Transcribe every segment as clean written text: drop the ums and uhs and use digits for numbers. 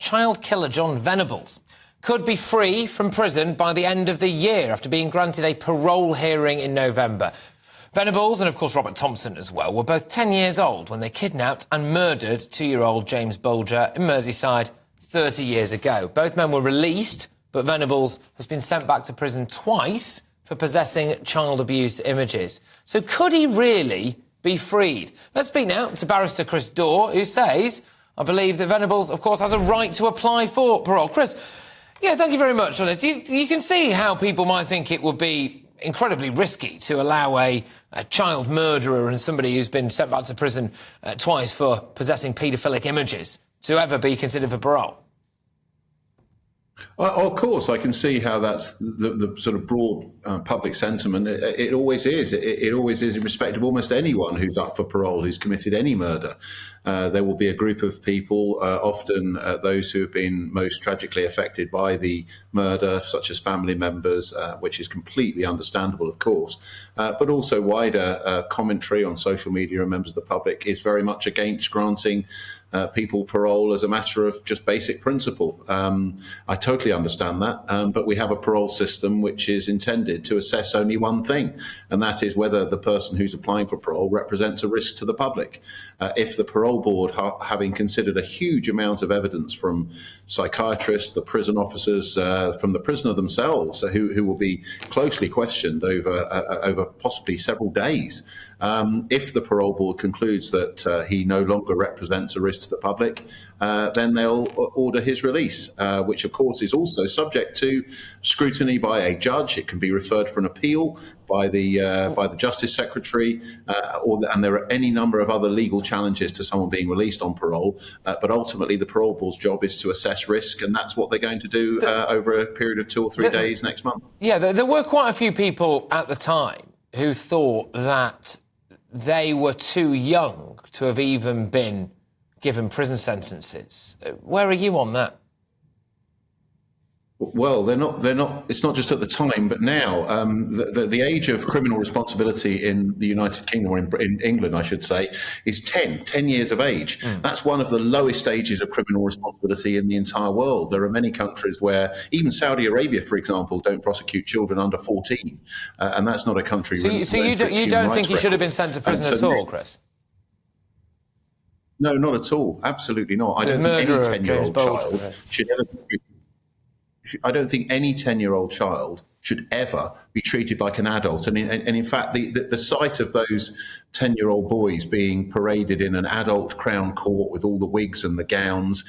child killer Jon Venables could be free from prison by the end of the year after being granted a parole hearing in November. Venables and, of course, Robert Thompson as well were both 10 years old when they kidnapped and murdered 2-year-old James Bulger in Merseyside 30 years ago. Both men were released, but Venables has been sent back to prison twice for possessing child abuse images. So could he really be freed? Let's speak now to Barrister Chris Daw, who says, I believe that Venables, of course, has a right to apply for parole. Chris, yeah, thank you very much on this. You can see how people might think it would be incredibly risky to allow a child murderer and somebody who's been sent back to prison twice for possessing paedophilic images to ever be considered for parole. Well, of course, I can see how that's the sort of broad public sentiment. It always is. It always is in respect of almost anyone who's up for parole, who's committed any murder. There will be a group of people, often those who have been most tragically affected by the murder, such as family members, which is completely understandable, of course. But also wider commentary on social media and members of the public is very much against granting people parole as a matter of just basic principle. I totally understand that, but we have a parole system which is intended to assess only one thing, and that is whether the person who's applying for parole represents a risk to the public. If the parole board, having considered a huge amount of evidence from psychiatrists, the prison officers, from the prisoner themselves, who will be closely questioned over possibly several days, if the parole board concludes that he no longer represents a risk to the public, then they'll order his release, which of course is also subject to scrutiny by a judge. It can be referred for an appeal by the Justice Secretary, and there are any number of other legal challenges to someone being released on parole. But ultimately, the parole board's job is to assess risk, and that's what they're going to do over a period of 2 or 3 days next month. Yeah, there were quite a few people at the time who thought that they were too young to have even been given prison sentences. Where are you on that? Well, they're not. It's not just at the time, but now the age of criminal responsibility in the United Kingdom, or in England, I should say, is 10 years of age. That's one of the lowest ages of criminal responsibility in the entire world. There are many countries where, even Saudi Arabia, for example, don't prosecute children under 14, and that's not a country. So you don't think he should have been sent to prison at all, Chris? No, not at all. Absolutely not. I don't think any 10-year-old child should ever be. I don't think any 10-year-old child should ever be treated like an adult. And in fact, the sight of those 10-year-old boys being paraded in an adult Crown Court with all the wigs and the gowns,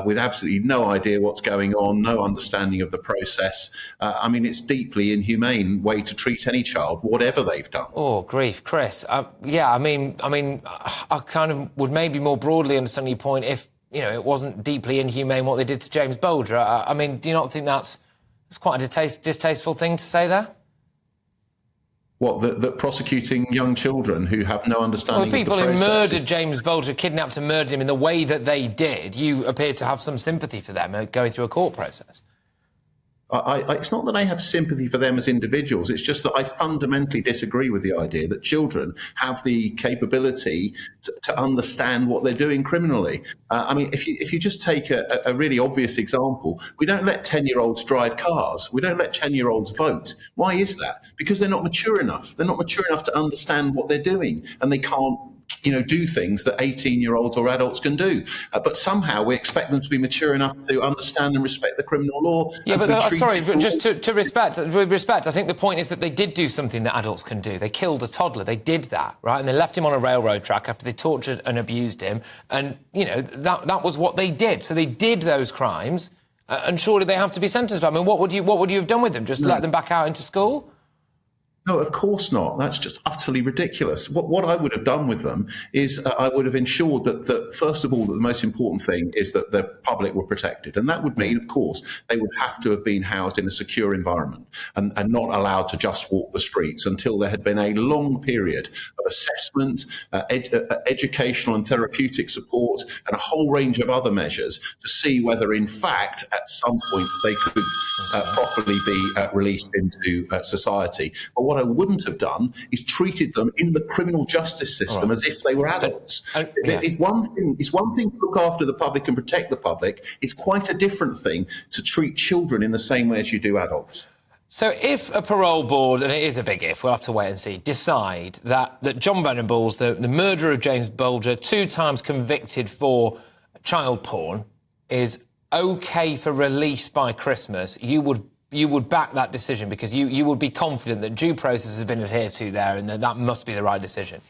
with absolutely no idea what's going on, no understanding of the process. I mean, it's deeply inhumane way to treat any child, whatever they've done. Oh, grief, Chris. Yeah, I mean, I kind of would maybe more broadly understand your point if, you know, it wasn't deeply inhumane what they did to James Bulger. I mean, do you not think that's quite a distasteful thing to say there? What, that prosecuting young children who have no understanding of the process? Well, the people who murdered James Bulger, kidnapped and murdered him in the way that they did, you appear to have some sympathy for them going through a court process. It's not that I have sympathy for them as individuals. It's just that I fundamentally disagree with the idea that children have the capability to understand what they're doing criminally. I mean, if you just take a really obvious example, we don't let 10-year-olds drive cars. We don't let 10-year-olds vote. Why is that? Because they're not mature enough. They're not mature enough to understand what they're doing, and they can't, do things that 18-year-olds or adults can do. But somehow we expect them to be mature enough to understand and respect the criminal law. Yeah, but just to respect, I think the point is that they did do something that adults can do. They killed a toddler. They did that, right? And they left him on a railroad track after they tortured and abused him. And, that was what they did. So they did those crimes, and surely they have to be sentenced. I mean, what would you have done with them? Just let them back out into school? No, of course not. That's just utterly ridiculous. What I would have done with them is I would have ensured that first of all, that the most important thing is that the public were protected. And that would mean, of course, they would have to have been housed in a secure environment and not allowed to just walk the streets until there had been a long period of assessment, educational and therapeutic support, and a whole range of other measures to see whether, in fact, at some point they could properly be released into society. But what what I wouldn't have done is treated them in the criminal justice system as if they were adults. It's one thing to look after the public and protect the public. It's quite a different thing to treat children in the same way as you do adults. So if a parole board, and it is a big if, we'll have to wait and see, decide that Jon Venables, the murderer of James Bulger, 2 times convicted for child porn, is OK for release by Christmas, you would back that decision because you would be confident that due process has been adhered to there and that must be the right decision.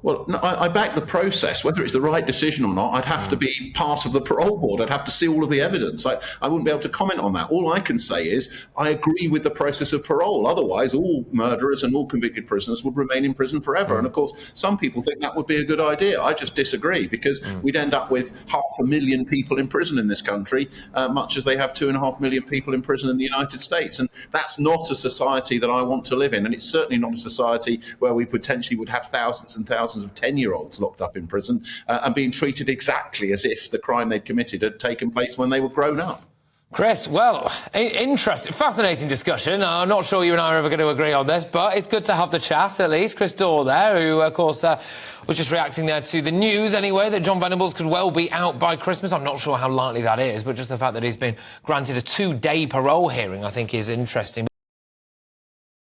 Well, no, I back the process. Whether it's the right decision or not, I'd have to be part of the parole board. I'd have to see all of the evidence. I wouldn't be able to comment on that. All I can say is I agree with the process of parole. Otherwise, all murderers and all convicted prisoners would remain in prison forever. And, of course, some people think that would be a good idea. I just disagree because we'd end up with 500,000 people in prison in this country, much as they have 2.5 million people in prison in the United States. And that's not a society that I want to live in. And it's certainly not a society where we potentially would have thousands and thousands of 10-year-olds locked up in prison and being treated exactly as if the crime they'd committed had taken place when they were grown up. Chris, well, interesting, fascinating discussion. I'm not sure you and I are ever going to agree on this, but it's good to have the chat, at least. Chris Daw there, who, of course, was just reacting there to the news, anyway, that Jon Venables could well be out by Christmas. I'm not sure how likely that is, but just the fact that he's been granted a 2-day parole hearing, I think, is interesting.